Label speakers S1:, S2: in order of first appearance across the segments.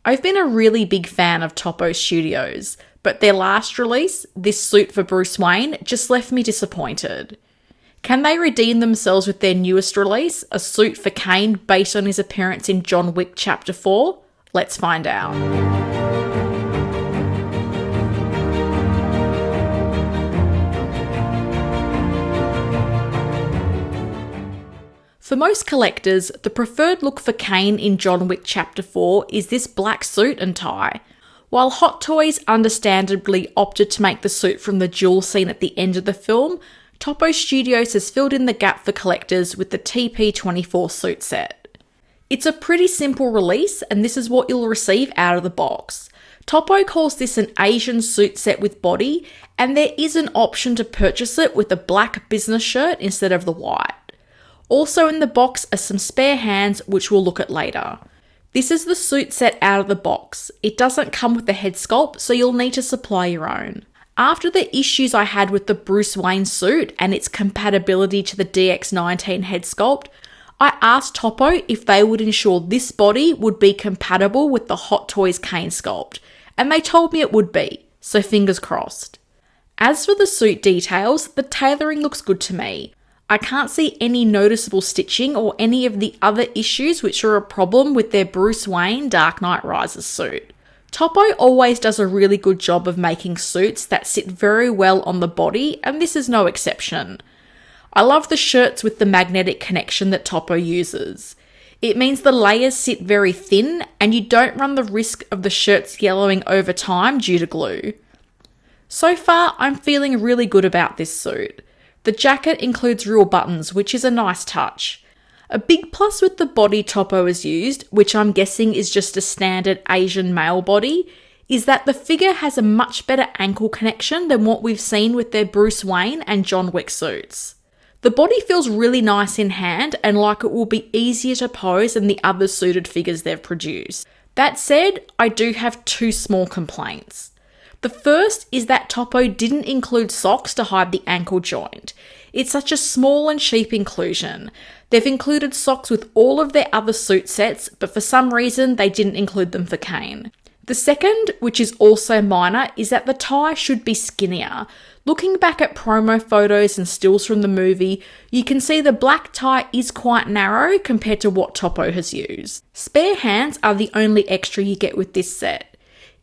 S1: I've been a really big fan of Topo Studios, but their last release, this suit for Bruce Wayne, just left me disappointed. Can they redeem themselves with their newest release, a suit for Caine based on his appearance in John Wick Chapter 4? Let's find out. For most collectors, the preferred look for Caine in John Wick Chapter 4 is this black suit and tie. While Hot Toys understandably opted to make the suit from the duel scene at the end of the film, Topo Studios has filled in the gap for collectors with the TP024 suit set. It's a pretty simple release, and this is what you'll receive out of the box. Topo calls this an Asian suit set with body, and there is an option to purchase it with a black business shirt instead of the white. Also in the box are some spare hands, which we'll look at later. This is the suit set out of the box. It doesn't come with the head sculpt, so you'll need to supply your own. After the issues I had with the Bruce Wayne suit and its compatibility to the DX19 head sculpt, I asked Topo if they would ensure this body would be compatible with the Hot Toys Caine sculpt, and they told me it would be, so fingers crossed. As for the suit details, the tailoring looks good to me. I can't see any noticeable stitching or any of the other issues which are a problem with their Bruce Wayne Dark Knight Rises suit. Topo always does a really good job of making suits that sit very well on the body, and this is no exception. I love the shirts with the magnetic connection that Topo uses. It means the layers sit very thin and you don't run the risk of the shirts yellowing over time due to glue. So far, I'm feeling really good about this suit. The jacket includes real buttons, which is a nice touch. A big plus with the body Topo has used, which I'm guessing is just a standard Asian male body, is that the figure has a much better ankle connection than what we've seen with their Bruce Wayne and John Wick suits. The body feels really nice in hand and like it will be easier to pose than the other suited figures they've produced. That said, I do have two small complaints. The first is that Topo didn't include socks to hide the ankle joint. It's such a small and cheap inclusion. They've included socks with all of their other suit sets, but for some reason they didn't include them for Caine. The second, which is also minor, is that the tie should be skinnier. Looking back at promo photos and stills from the movie, you can see the black tie is quite narrow compared to what Topo has used. Spare hands are the only extra you get with this set.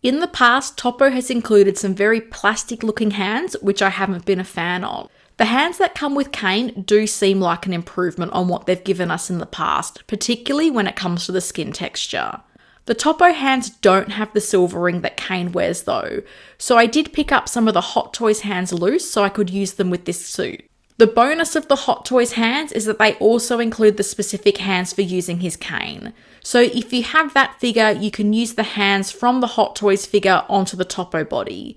S1: In the past, Topo has included some very plastic looking hands, which I haven't been a fan of. The hands that come with Caine do seem like an improvement on what they've given us in the past, particularly when it comes to the skin texture. The Topo hands don't have the silver ring that Caine wears though, so I did pick up some of the Hot Toys hands loose so I could use them with this suit. The bonus of the Hot Toys hands is that they also include the specific hands for using his Caine. So if you have that figure, you can use the hands from the Hot Toys figure onto the Topo body.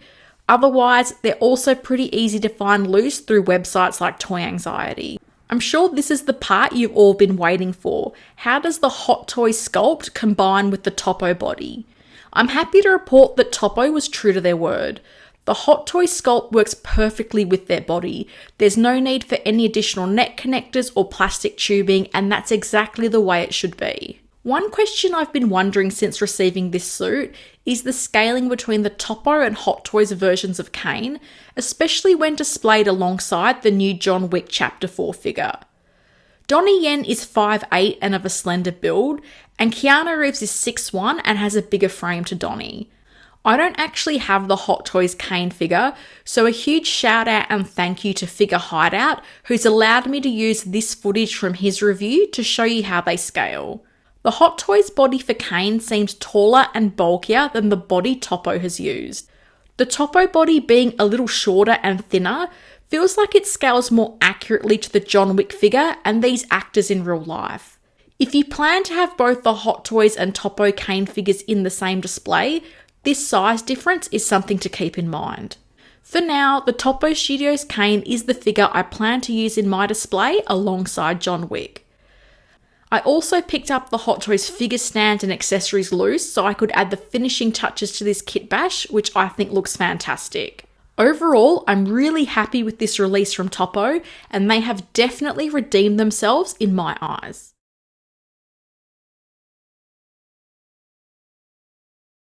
S1: Otherwise, they're also pretty easy to find loose through websites like Toy Anxiety. I'm sure this is the part you've all been waiting for. How does the Hot Toys sculpt combine with the Topo body? I'm happy to report that Topo was true to their word. The Hot Toys sculpt works perfectly with their body. There's no need for any additional neck connectors or plastic tubing, and that's exactly the way it should be. One question I've been wondering since receiving this suit is the scaling between the Topo and Hot Toys versions of Caine, especially when displayed alongside the new John Wick Chapter 4 figure. Donnie Yen is 5'8" and of a slender build, and Keanu Reeves is 6'1" and has a bigger frame to Donnie. I don't actually have the Hot Toys Caine figure, so a huge shout out and thank you to Figure Hideout, who's allowed me to use this footage from his review to show you how they scale. The Hot Toys body for Caine seems taller and bulkier than the body Topo has used. The Topo body being a little shorter and thinner feels like it scales more accurately to the John Wick figure and these actors in real life. If you plan to have both the Hot Toys and Topo Caine figures in the same display, this size difference is something to keep in mind. For now, the Topo Studios Caine is the figure I plan to use in my display alongside John Wick. I also picked up the Hot Toys figure stand and accessories loose so I could add the finishing touches to this kitbash, which I think looks fantastic. Overall, I'm really happy with this release from Topo, and they have definitely redeemed themselves in my eyes.